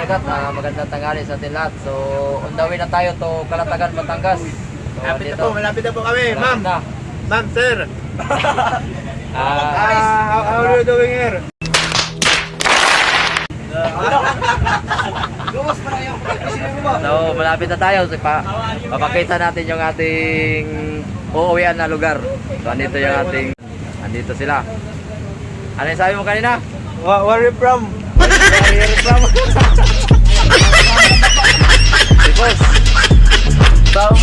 kadagat, magandang tanghali sa atin lahat. So, on the way na tayo to Calatagan, Batangas. So, Malapit na po kami, ma'am. na. Ma'am, sir. How are you doing here? So, malapit na tayo. So, papakita natin yung ating uuwian na lugar. So, andito yung ating, andito sila. Ano yung sabi mo kanina? Where are you from? Where are you from? Si boss. From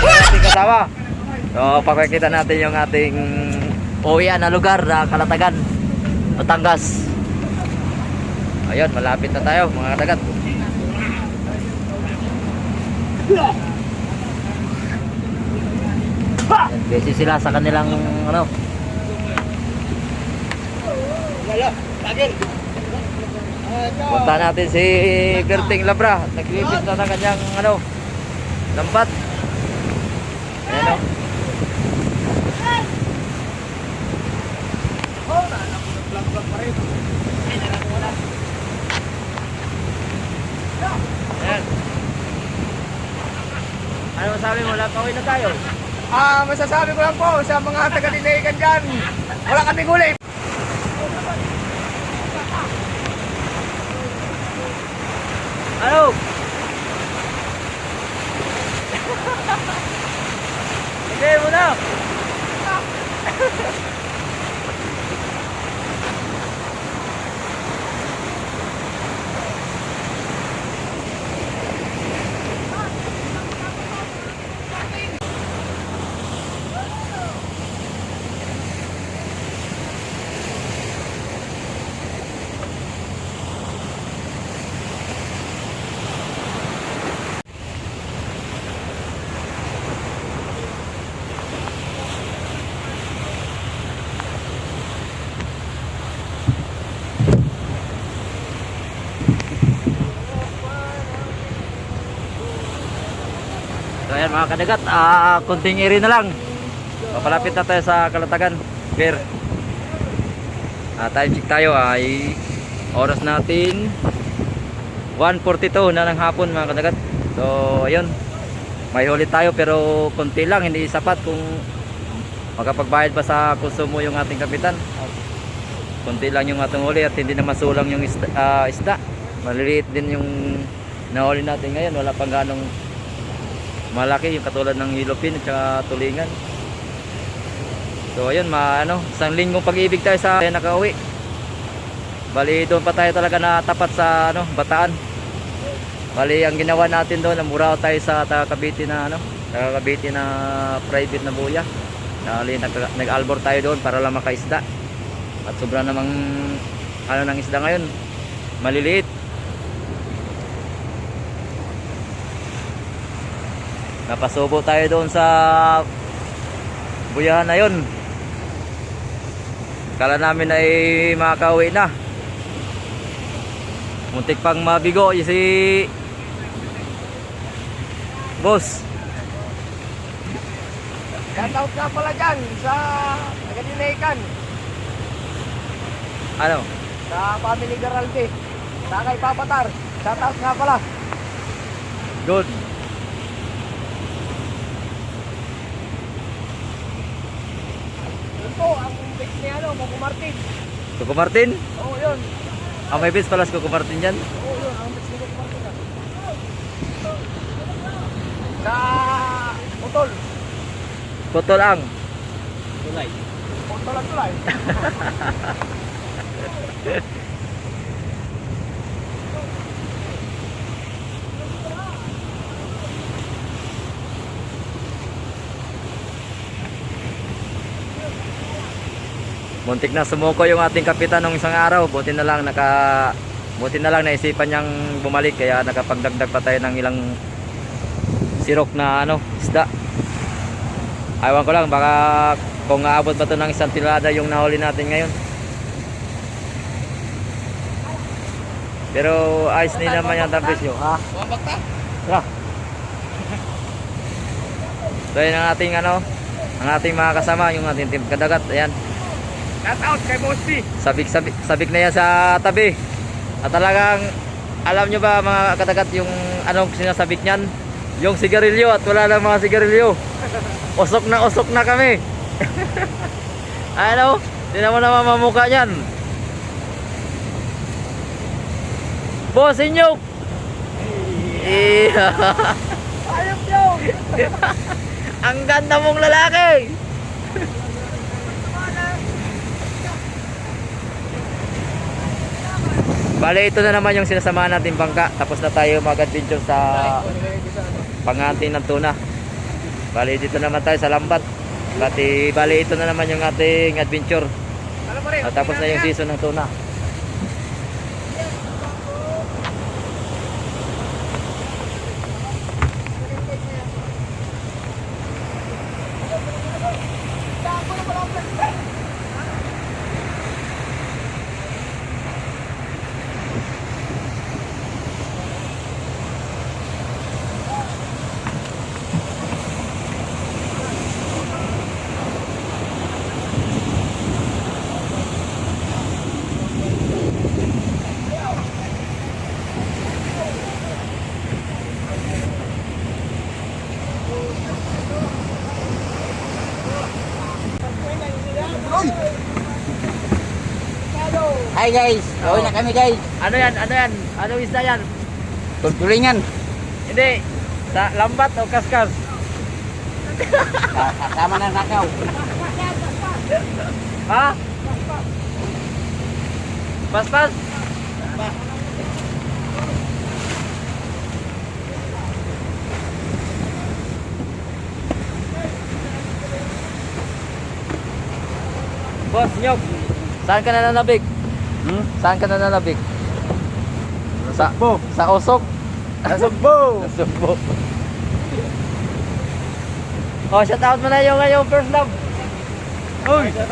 ating kasama. So, pakikita natin yung ating uuwian na lugar na Calatagan, Batangas. Ayun, malapit na tayo mga kadagat. Busy sila sa kanilang ano. Punta natin si Gerting Labra. Naglipis na ng kanyang ano, lambat. Ayan o. Ayan. Ano masabi mo? Pauwi na tayo. Masasabi ko lang po sa mga taga-Dinaigan dyan, wala kami gulay. Ano? Okay mo na. So ayan mga kadagat, kunting iri na lang. Papalapit na tayo sa Calatagan. Clear. Time check tayo ay oras natin 1:42 na ng hapon mga kadagat. So ayun, may huli tayo pero konti lang, hindi sapat kung makapagbayad pa sa konsumo yung ating kapitan. Konti lang yung ating huli at hindi na masulang yung isda. Maliliit din yung nahuli natin ngayon, wala pang ganong malaki yung katulad ng hilopin at saka tulingan. So ayun, isang linggong pag-ibig tayo sa nakauwi. Bali doon pa tayo talaga na tapat sa Bataan. Bali ang ginawa natin doon, namuraw tayo sa Cavite na Cavite na private na buya. Nag-albor tayo doon para lang makaisda. At sobra namang ng isda ngayon, maliliit. Napasubo tayo doon sa buyahan na yun. Kala namin ay makakauwi na. Muntik pang mabigo si boss. Shoutout nga pala dyan sa taga-Dinaigan. Ano? Sa family Garalde. Sa kay Papatar. Shoutout nga pala. Good. Ito, ang base ni Coco Martin. Coco Martin? Oo, yun. May base pala si Coco Martin dyan. Oo, yun. Ang base ni Coco Martin. Sa Utol. Putol ang. Tulay. Utol ang tulay. Muntik na sumuko yung ating kapitan nung isang araw. Buti na lang naisipan niyang bumalik, kaya nakapagdagdag pa tayo ng ilang sirok na isda. Ayawan ko lang, baka kung aabot ba ito ng 1 tonelada yung nahuli natin ngayon. Pero ayos din naman yung presyo. Ha? Tara. So yun ang ating ang ating mga kasama, yung ating team kadagat. Ayan. Shout out kay Boss B. Sabik na yan sa tabi. At talagang, alam nyo ba mga kadagat yung anong sinasabik niyan? Yung sigarilyo at wala lang mga sigarilyo. Usok na kami. Ano? Hindi naman naman mamukha niyan. Boss, inyok! Iya. Ayop nyo! Ang ganda mong lalaki! Bale, ito na naman yung sinasamahan natin bangka. Tapos na tayo mag-adventure sa pangantin ng tuna. Bale, dito naman tayo sa lambat. Bale, ito na naman yung ating adventure. At tapos na yung season ng tuna. Hi guys, gawin na kami guys. Ano yan? Ano yan? Ano isda yan? Tultulingan. Hindi. Sa lambat o kaskas? Kasama na nakaw. Ha? Paspas? Boss, Nyog, saan ka nananabik? Saan ka nananabik? Sa usok? Sa Sugbo! Sa Sugbo. Oh, shout out mo na yung first love. Uy! Shout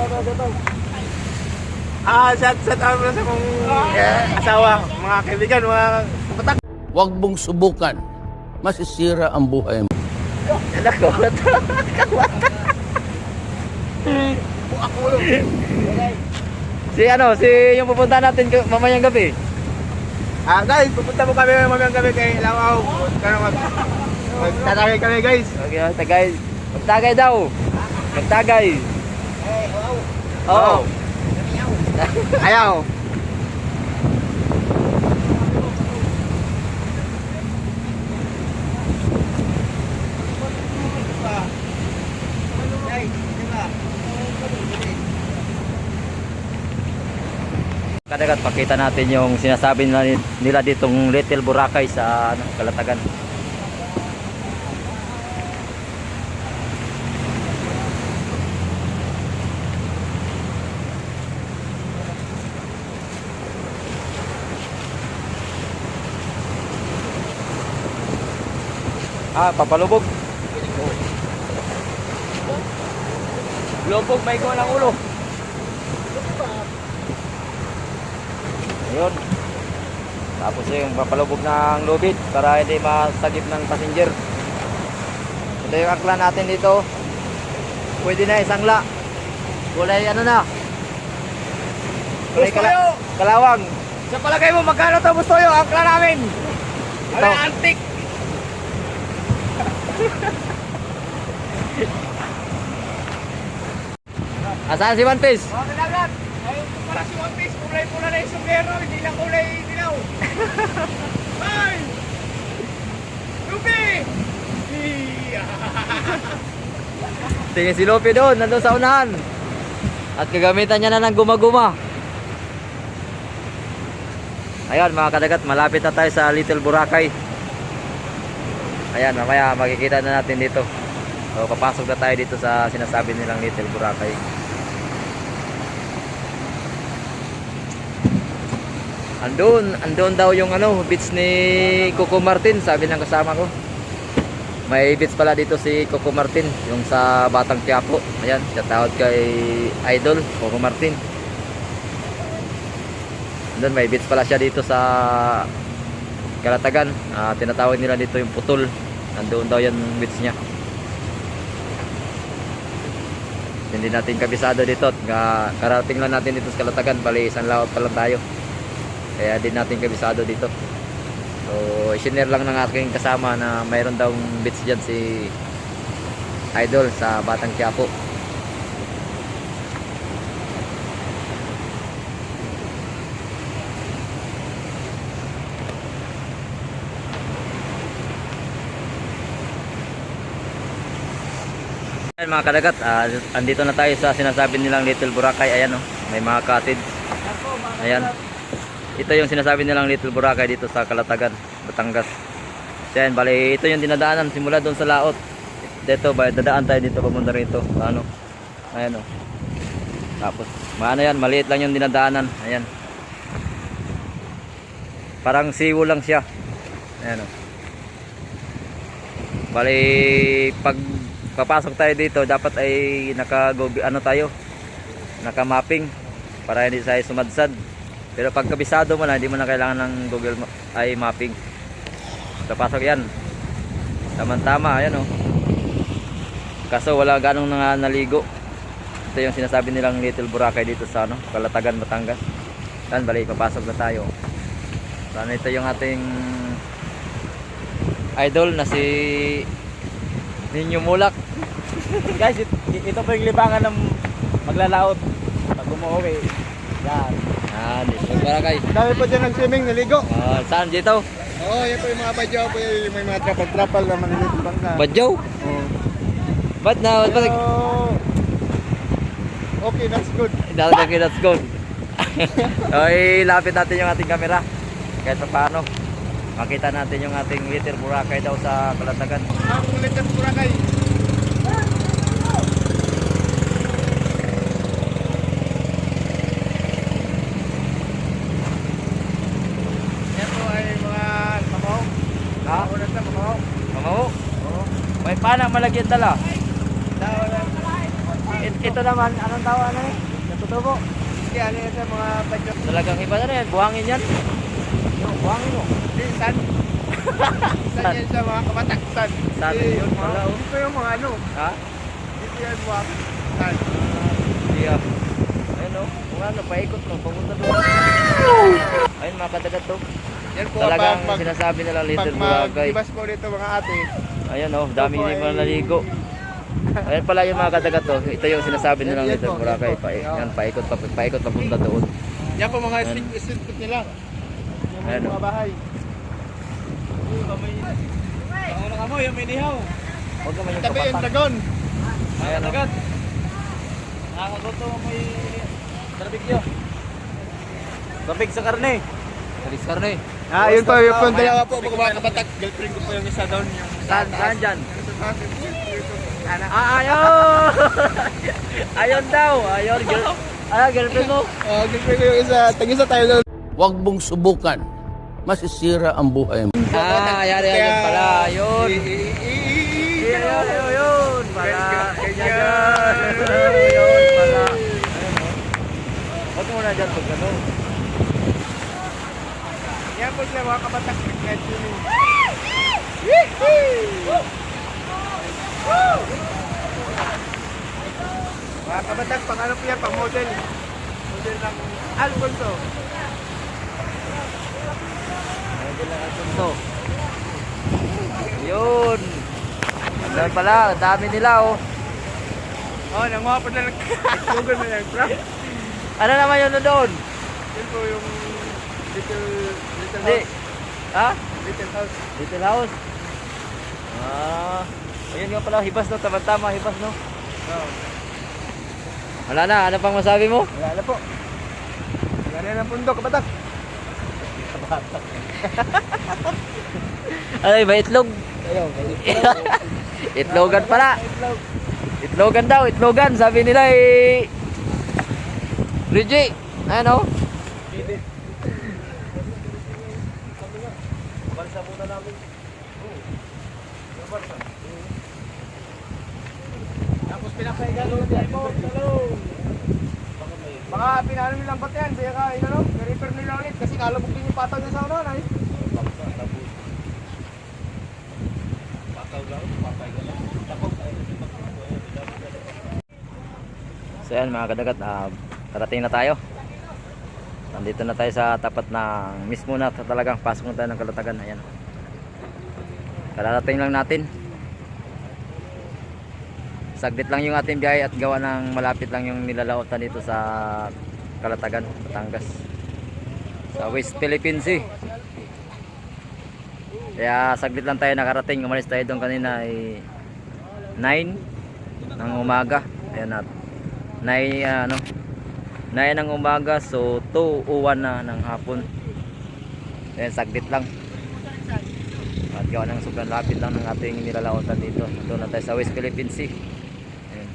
out mo na sa kong asawa, mga kaibigan, mga kapatak. Huwag mong subukan. Masisira ang buhay mo. Anak ko, si yung pupunta natin mamayang gabi. Guys, pupunta mo kami mamayang gabi kay Langaw. Magtatagay kami guys. Okay, tagay. Magtagay daw. Magtagay. Oo. Ayaw. Kadagat pakita natin yung sinasabi nila ditong Little Boracay sa Kalatagan. Papalubog. Lubog may ko ng ulo. Ayun. Tapos yung papalubog ng lubid para hindi masagip ng passenger. Ito yung akla natin dito. Pwede na isang la. Kulay ano na. Kulay kalawang. Sa palagay mo, magkano to gusto yung angkla namin? Ito. Ano, antik. Asaan si One Piece? Mga kailangan. Ayun ko pala si One Piece. Kulay-pula na yung sombrero. Hindi lang kulay dilaw. Ay! Lupi! Tingin si Lopi doon, nandun sa unahan. At gagamitan niya na ng gumaguma. Ayan mga kadagat, malapit na tayo sa Little Boracay. Ayan, mamaya makikita na natin dito. So, papasok na tayo dito sa sinasabi nilang Little Boracay. Andun daw yung beach ni Coco Martin, sabi ng kasama ko. May beach pala dito si Coco Martin, yung sa Batang Quiapo. Ayan, shoutout kay Idol Coco Martin. Doon may beach pala siya dito sa Kalatagan. Tinatawag nila dito yung Putol. Nandoon daw yan beach niya. Hindi natin kabisado dito. Karating lang natin dito sa Kalatagan. Bali isang laot pa lang tayo. Kaya din natin kabisado dito. So, isinare lang ng aking kasama na mayroon daw beach dyan si Idol sa Batang Quiapo. Ayan mga kadagat, andito na tayo sa sinasabi nilang Little Boracay. Ayan oh, may mga cottage. Ayan. Ito yung sinasabi nilang Little Boracay dito sa Kalatagan, Batangas. So, ayan, bali ito yung dinadaanan simula doon sa laot. Dito, dadaan tayo dito papunta rito. Ano? Ayan oh. Tapos, maano yan, maliit lang yung dinadaanan. Ayan. Parang siwo lang siya. Ayan oh. Bali pag papasok tayo dito, dapat ay naka-mapping para hindi tayo sumadsad. Pero pag kabisado mo na, hindi mo na kailangan ng Google mapping. Papasok yan. Tama-tama, ayan oh. Kaso wala ganong naligo. Ito yung sinasabi nilang Little Boracay dito sa Kalatagan, Batangas. Yan, bali papasok na tayo. Sana ito yung ating idol na si Ninyo Mulak. Guys, ito po yung libangan ng maglalaot pag umuwi. Yan. Little Boracay. Dami po dyan ng swimming, naligo. Saan dito? Oo, yan po yung mga badyaw po, yung may mga trapal-trapal na maniliit ng bangka. Badyaw? Oo. Ba't na? Okay, that's good. Okay, that's good. Okay, lapit natin yung ating camera. Kahit pa paano, makita natin yung ating Little Boracay daw sa Kalatagan. Ang Little Boracay. Yan po ay mga mamaw. Ha? Ulat na mamaw. Mamaho? Oo. May panak malagyan dala. Ito naman, anong tawa na eh? Natutubo. Hindi, ano yan sa mga badyaw. Talagang iba na rin, buhangin yan. Buhangin mo. Hindi, san? San yan sa mga kabataksan. San Hindi, yun, wala, oh. Dito yung mga ano. Ha? Dito yan mga san. Iya. Ayun o, kung ano, paikot lang, papunta doon. Ayun mga kadagat to. Yan po Talagang pag sinasabi nila Little pag Boracay. magbibas po dito mga ate. Ayan o, dami Ito po hindi mo ay- naligo. Ayan pala yung mga kadagat to. Ito yung sinasabi nilang Yan Little po, Boracay. yan po. Yan, paikot papunta doon. Yan po mga Ayan. street food nila. Yung Ayan, mga oh. bahay. Ang unang amoy, yung minihaw. Huwag naman yung Tabi yung papatak. dragon. Ayan o. Nakakaguto may barbecue. Babig sa karne. Salis karne. Yun po, yung po, dalawa po, mga kabatak. Girlfriend ko po yung isa doon. Yung Saan dyan? Ana. Ayaw! Ayun daw. Ayun, girlfriend mo. Girlfriend ko yung isa. Tag-isa tayo doon. Huwag mong subukan. Masisira ang buhay mo. Ayun pala. Ayun. Ayun pala. Ayun pala. Huwag mo na dyan pag gano'n. Yan po sila mga kabatak. Nag-night swimming. Mga kabatak, pang ano po yan, pang model. Model ng Alfonso. Medyo lang ang sunto. Yun. Doon pala. Ang dami nila oh. Nanguha pa na nag-slogan na yan, bro. Ano naman yun doon? Yun po yung little Hindi. house. Ha? Little house. Little house. Ayun nga pala. Hibas no. Tama-tama. Hibas no. Oh. Wala na. Ano pang masabi mo? Wala na po. Wala na ng pundo, kabatak. Ay, may itlog. Ayaw, Itlogan pala. Itlogan daw. Itlogan. Sabi nila eh. Reggie. Ano? Balsa muna namin. Tapos pinapaigan doon po. Mga pinano nilang ba't yan? Kaya ka, repair nila ulit kasi kalabog din yung pataw niya sa unan ay. So yan mga kadagat, karating na tayo. Nandito na tayo sa tapat ng mismo na talagang pasok na tayo ng Kalatagan. Ayan. Kararating lang natin. Saglit lang yung ating biyahe at gawa ng malapit lang yung nilalautan dito sa Kalatagan, Batangas. Sa West Philippine Sea. Kaya saglit lang tayo nakarating. Umalis tayo doon kanina ay 9 ng umaga. Ayan at 9 ng umaga, so 2:01 na ng hapon. Ayan, saglit lang. At gawa ng sobrang lapit lang ng ating nilalautan dito. Doon na tayo sa West Philippine Sea. Ayan.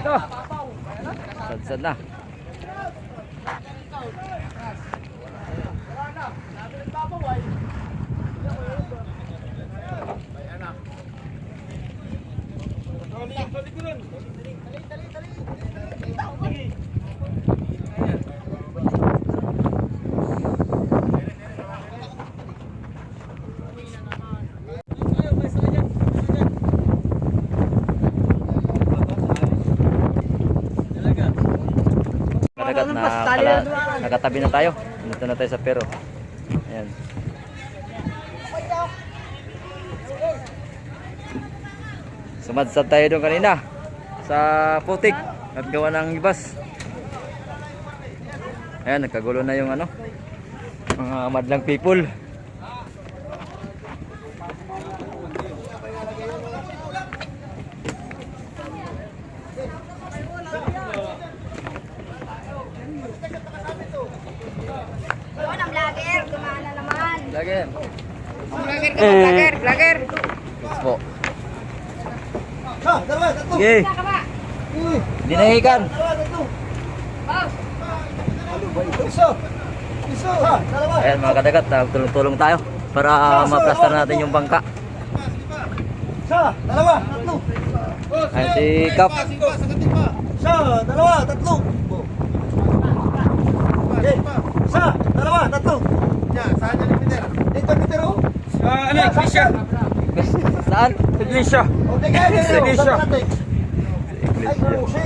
Ito. Sad-sad na. Kadagat na nakatabi na tayo. Dito na tayo sa Pero. Ayan. Sumadsad tayo doon kanina sa putik at gawa ng ibas. Ayan, nagkagulo na yung ano, mga madlang people. Doon ang vlogger, gumana naman. Lagi. Vlogger ka ba, vlogger? Vlogger. Yes po. Ha, dalawa, tatlo. Sige. Wala ka ba? Dinahikan. Boss. Iso. Iso. Ha, dalawa. Ayan mga kadagat, tulong-tulong tayo para maplastar natin yung bangka. Isa, dalawa, tatlo. Ayan si Kap. Isa, dalawa, tatlo. Okay. Isa, dalawa, tatlo. Saan yan yung Peter? Dito, Peter, oh. Ano, Iglesia? Saan? Iglesia. Okay, kaya Iglesia. Ay, Jose.